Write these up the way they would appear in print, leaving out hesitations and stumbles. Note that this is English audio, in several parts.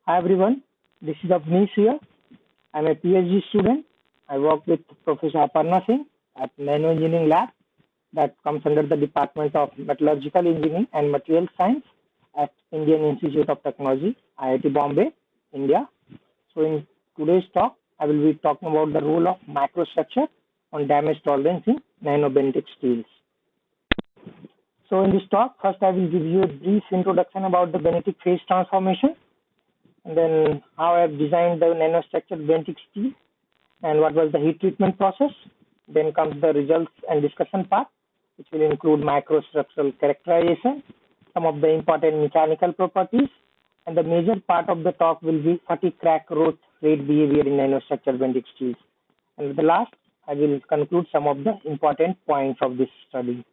Hi everyone, this is Avnish here. I'm a PhD student. I work with Professor Aparna Singh at Nano Engineering Lab that comes under the Department of Metallurgical Engineering and Material Science at Indian Institute of Technology, IIT Bombay, India. So in today's talk, I will be talking about the role of microstructure on damage tolerance in nanobentic steels. So in this talk, first I will give you a brief introduction about the benetic phase transformation, and then how I have designed the nanostructured bentic steel and what was the heat treatment process. Then comes the results and discussion part, which will include microstructural characterization, some of the important mechanical properties, and the major part of the talk will be fatigue crack growth rate behavior in nanostructured bentic steels. And at the last, I will conclude some of the important points of this study.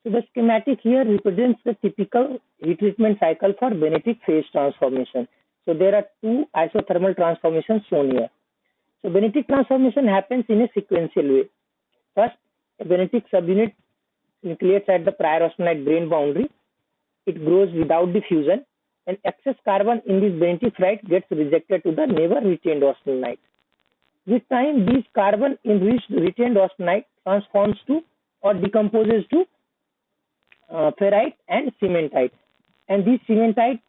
So the schematic here represents the typical heat treatment cycle for benetic phase transformation. So there are two isothermal transformations shown here. So benetic transformation happens in a sequential way. First, a benetic subunit nucleates at the prior austenite grain boundary. It grows without diffusion, and excess carbon in this benetic ferrite gets rejected to the never retained austenite. With time, these carbon enriched retained austenite transforms to or decomposes to ferrite and cementite, and these cementite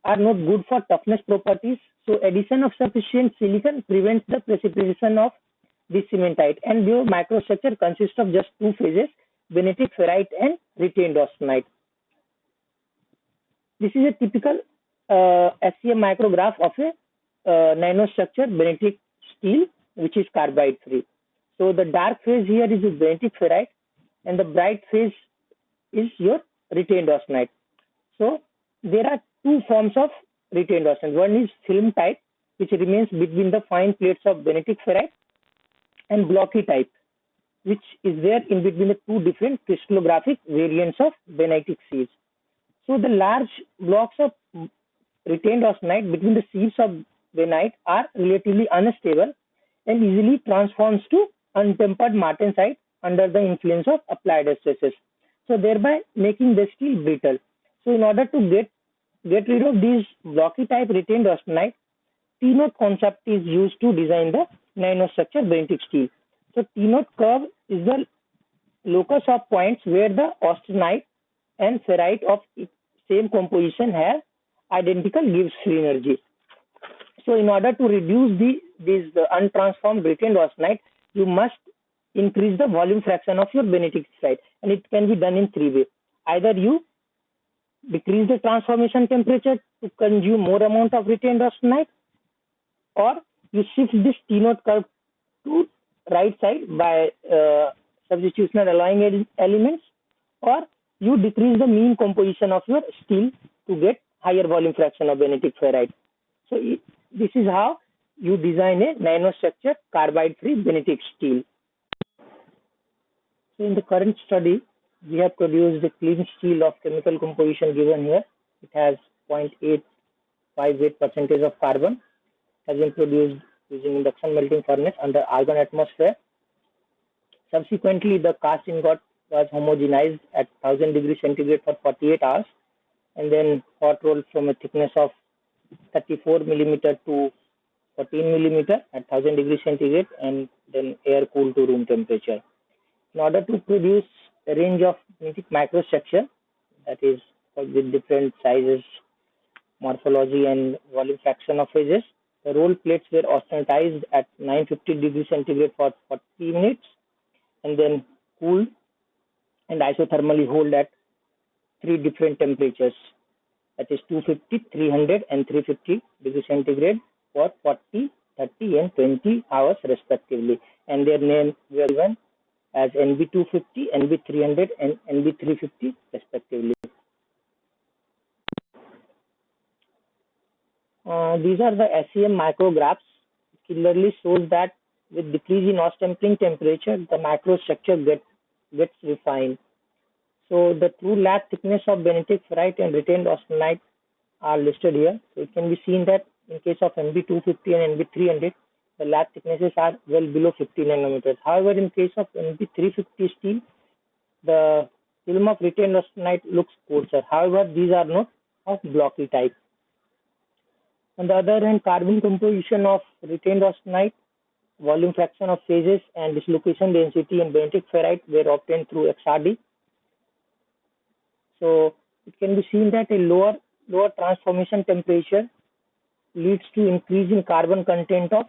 are not good for toughness properties, so addition of sufficient silicon prevents the precipitation of this cementite, and your microstructure consists of just two phases, benetic ferrite and retained austenite. This is a typical SCM micrograph of a nanostructured benetic steel which is carbide free. So the dark phase here is a benetic ferrite and the bright phase is your retained austenite. So there are two forms of retained austenite. One is film type, which remains between the fine plates of benetic ferrite, and blocky type, which is there in between the two different crystallographic variants of benetic sieves. So the large blocks of retained austenite between the sieves of benite are relatively unstable and easily transforms to untempered martensite under the influence of applied stresses, so thereby making the steel brittle. So in order to get rid of these blocky type retained austenite, T-node concept is used to design the nanostructured benetic steel. So T-node curve is the locus of points where the austenite and ferrite of same composition have identical Gibbs free energy. So in order to reduce the untransformed retained austenite, you must increase the volume fraction of your benetic ferrite, and it can be done in three ways. Either you decrease the transformation temperature to consume more amount of retained austenite, or you shift this T-node curve to right side by substitutional alloying elements, or you decrease the mean composition of your steel to get higher volume fraction of benetic ferrite. So this is how you design a nanostructured carbide-free benetic steel. So in the current study, we have produced a clean steel of chemical composition given here. It has 0.858% of carbon. Has been produced using induction melting furnace under argon atmosphere. Subsequently, the cast ingot was homogenized at 1000 degrees centigrade for 48 hours, and then hot rolled from a thickness of 34 millimeter to 14 millimeter at 1000 degrees centigrade, and then air cooled to room temperature. In order to produce a range of benetic microstructure, that is with different sizes, morphology, and volume fraction of phases, the roll plates were austenitized at 950 degrees centigrade for 40 minutes, and then cooled and isothermally hold at three different temperatures, that is 250, 300, and 350 degrees centigrade for 40, 30, and 20 hours respectively, and their names were given as NB250, NB300, and NB350 respectively. These are the SEM micrographs. Clearly shows that with decrease in austempering temperature, the microstructure gets refined. So the true lag thickness of benetic ferrite and retained austenite are listed here. So it can be seen that in case of NB250 and NB300, the lag thicknesses are well below 50 nanometers. However, in case of NB350 steel, the film of retained austenite looks coarser. However, these are not of blocky type. On the other hand, carbon composition of retained austenite, volume fraction of phases, and dislocation density in bentic ferrite were obtained through XRD. So it can be seen that a lower transformation temperature leads to increase in carbon content of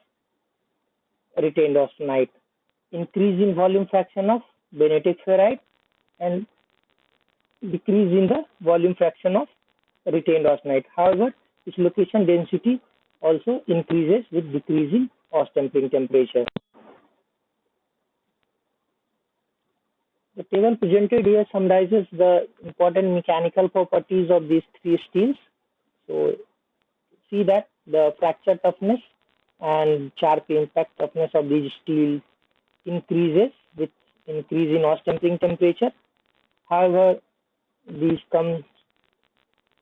retained austenite, increase in volume fraction of bentic ferrite, and decrease in the volume fraction of retained austenite. However, dislocation density also increases with decreasing Austen-Pring temperature. The table presented here summarizes the important mechanical properties of these three steels. So, see that the fracture toughness and sharp impact toughness of these steels increases with increase in Austen-Pring temperature. However, these come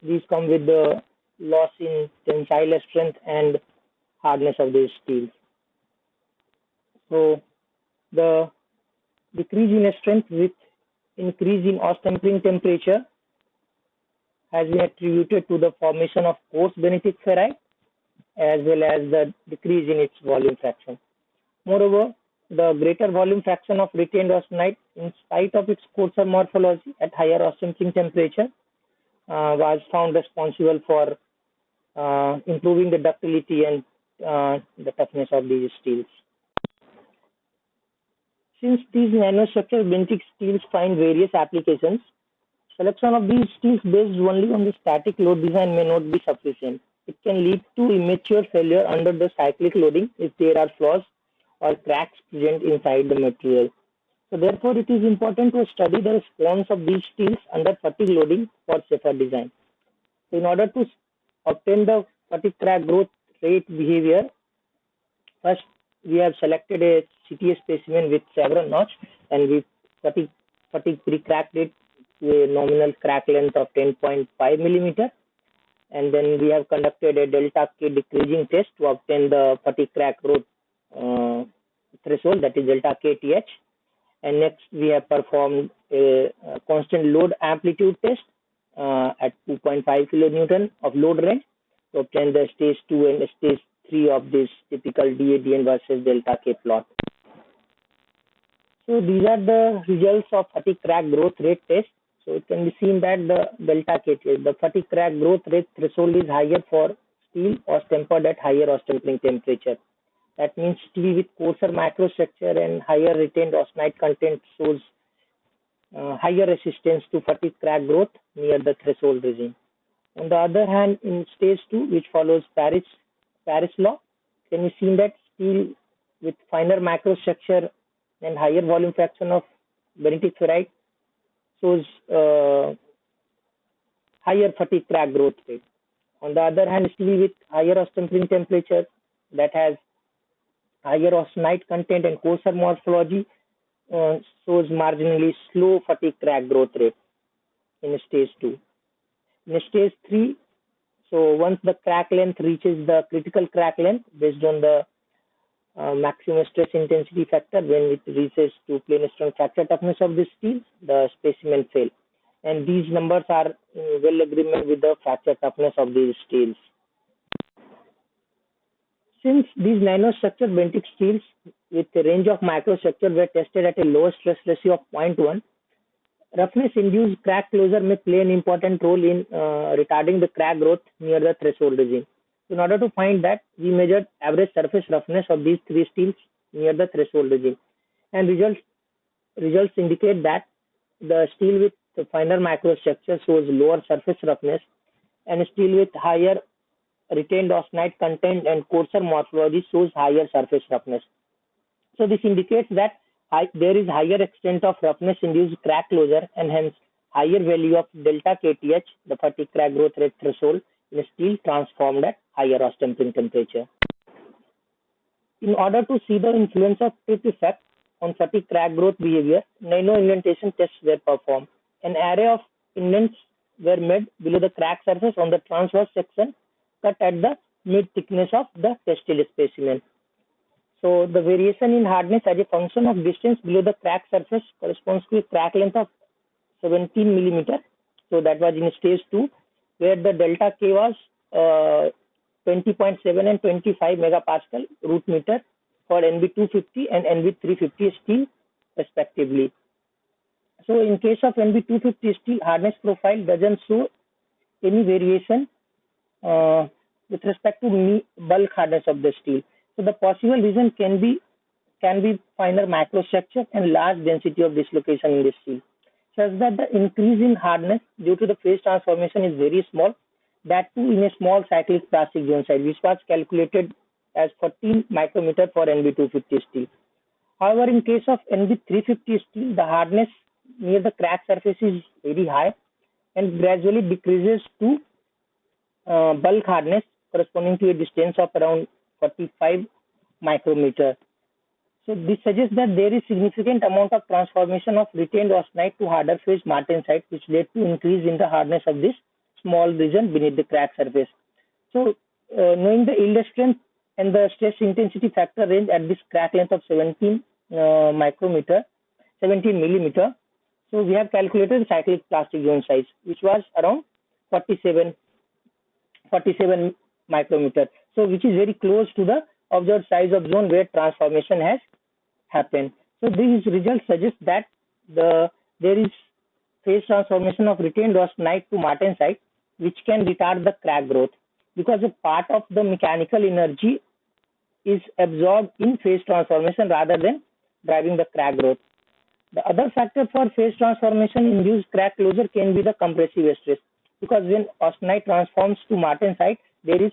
with the loss in tensile strength and hardness of these steels. So the decrease in strength with increase in Austen-Pring temperature has been attributed to the formation of coarse bentic ferrite as well as the decrease in its volume fraction. Moreover, the greater volume fraction of retained austenite, in spite of its coarser morphology at higher Austen-Pring temperature, was found responsible for improving the ductility and the toughness of these steels. Since these nanostructured bentic steels find various applications, selection of these steels based only on the static load design may not be sufficient. It can lead to immature failure under the cyclic loading if there are flaws or cracks present inside the material. So therefore, it is important to study the response of these steels under fatigue loading for safer design. So in order to obtain the fatigue crack growth rate behavior, first we have selected a CTA specimen with several notch and with fatigue pre-crack rate to a nominal crack length of 10.5 millimeter. And then we have conducted a delta K decreasing test to obtain the fatigue crack growth threshold, that is delta KTH. And next we have performed a constant load amplitude test at 2.5 kilonewton of load range to obtain the stage 2 and stage 3 of this typical DADN versus delta K plot. So these are the results of fatigue crack growth rate test. So it can be seen that the delta KTH, the fatigue crack growth rate threshold, is higher for steel or tempered at higher Austen-Pring temperature. That means steel with coarser microstructure and higher retained austenite content shows higher resistance to fatigue crack growth near the threshold regime. On the other hand, in stage 2, which follows Paris law, can be seen that steel with finer microstructure and higher volume fraction of bentic ferrite shows higher fatigue crack growth rate. On the other hand, steel with higher Austen-Pring temperature that has higher austenite content and coarser morphology shows marginally slow fatigue crack growth rate in stage 2. In stage 3, so once the crack length reaches the critical crack length based on the maximum stress intensity factor, when it reaches to plane strength fracture toughness of the steel, the specimen fail. And these numbers are in well agreement with the fracture toughness of these steels. Since these nanostructured bentic steels with a range of microstructure were tested at a lower stress ratio of 0.1, roughness-induced crack closure may play an important role in retarding the crack growth near the threshold regime. In order to find that, we measured average surface roughness of these three steels near the threshold regime, and results indicate that the steel with the finer microstructure shows lower surface roughness, and steel with higher retained austenite content and coarser morphology shows higher surface roughness. So this indicates that there is higher extent of roughness-induced crack closure and hence higher value of delta KTH, the fatigue crack growth rate threshold, in steel transformed at higher Austen-Pring temperature. In order to see the influence of tip effect on fatigue crack growth behavior, nano indentation tests were performed. An array of indents were made below the crack surface on the transverse section cut at the mid thickness of the textile specimen. So the variation in hardness as a function of distance below the crack surface corresponds to a crack length of 17 millimeter. So that was in stage 2, where the delta K was 20.7 and 25 megapascal root meter for NB250 and NB350 steel respectively. So in case of NB250 steel, hardness profile doesn't show any variation with respect to bulk hardness of the steel. So the possible reason can be finer microstructure and large density of dislocation in the steel, such that the increase in hardness due to the phase transformation is very small, that too in a small cyclic plastic zone size, which was calculated as 14 micrometer for NB250 steel. However, in case of NB350 steel, the hardness near the crack surface is very high and gradually decreases to bulk hardness corresponding to a distance of around 45 micrometer. So this suggests that there is significant amount of transformation of retained austenite to harder phase martensite, which led to increase in the hardness of this small region beneath the crack surface. So knowing the yield strength and the stress intensity factor range at this crack length of 17 millimeter, so we have calculated the cyclic plastic zone size, which was around 47 micrometer. So which is very close to the observed size of zone where transformation has happened. So these results suggest that there is phase transformation of retained austenite to martensite, which can retard the crack growth, because a part of the mechanical energy is absorbed in phase transformation rather than driving the crack growth. The other factor for phase transformation induced crack closure can be the compressive stress, because when austenite transforms to martensite, there is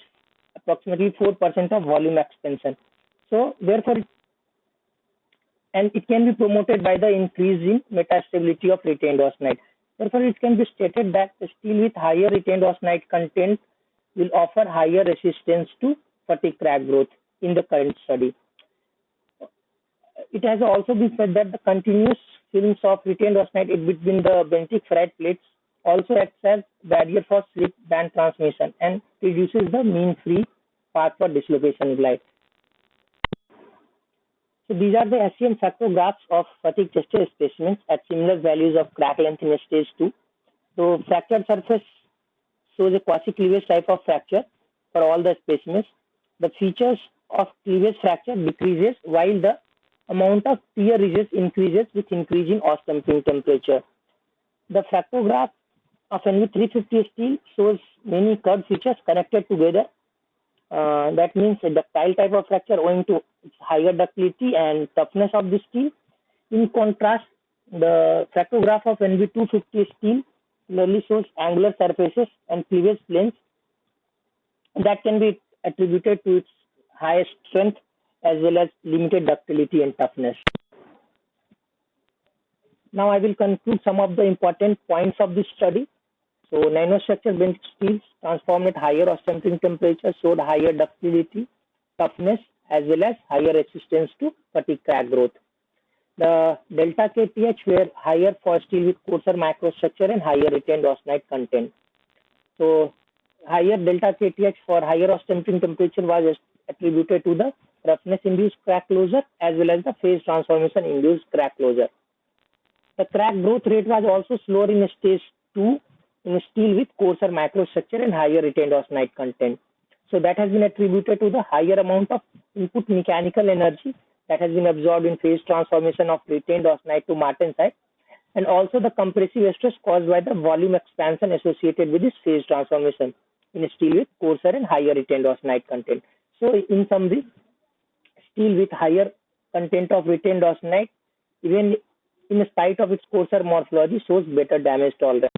approximately 4% of volume expansion. So therefore, and it can be promoted by the increase in metastability of retained austenite. Therefore, it can be stated that the steel with higher retained austenite content will offer higher resistance to fatigue crack growth in the current study. It has also been said that the continuous films of retained austenite between the benthic ferrite plates also acts as barrier for slip band transmission and reduces the mean free path for dislocation glide. So these are the SEM fractographs of fatigue tested specimens at similar values of crack length in stage 2. So fractured surface shows a quasi-cleavage type of fracture for all the specimens. The features of cleavage fracture decreases while the amount of tear ridges increases with increase in austempeting temperature. The fractograph of NB350 steel shows many curved features connected together. That means a ductile type of fracture owing to its higher ductility and toughness of the steel. In contrast, the fractograph of NB250 steel clearly shows angular surfaces and cleavage planes that can be attributed to its high strength as well as limited ductility and toughness. Now I will conclude some of the important points of this study. So nanostructure bent steels transformed at higher austempeting temperature showed higher ductility, toughness, as well as higher resistance to fatigue crack growth. The delta KTH were higher for steel with coarser microstructure and higher retained austenite content. So higher delta KTH for higher austempeting temperature was attributed to the roughness induced crack closure as well as the phase transformation induced crack closure. The crack growth rate was also slower in stage 2 in steel with coarser microstructure and higher retained austenite content. So that has been attributed to the higher amount of input mechanical energy that has been absorbed in phase transformation of retained austenite to martensite, and also the compressive stress caused by the volume expansion associated with this phase transformation in steel with coarser and higher retained austenite content. So in summary, steel with higher content of retained austenite, even in spite of its coarser morphology, shows better damage tolerance.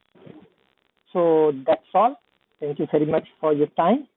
So that's all. Thank you very much for your time.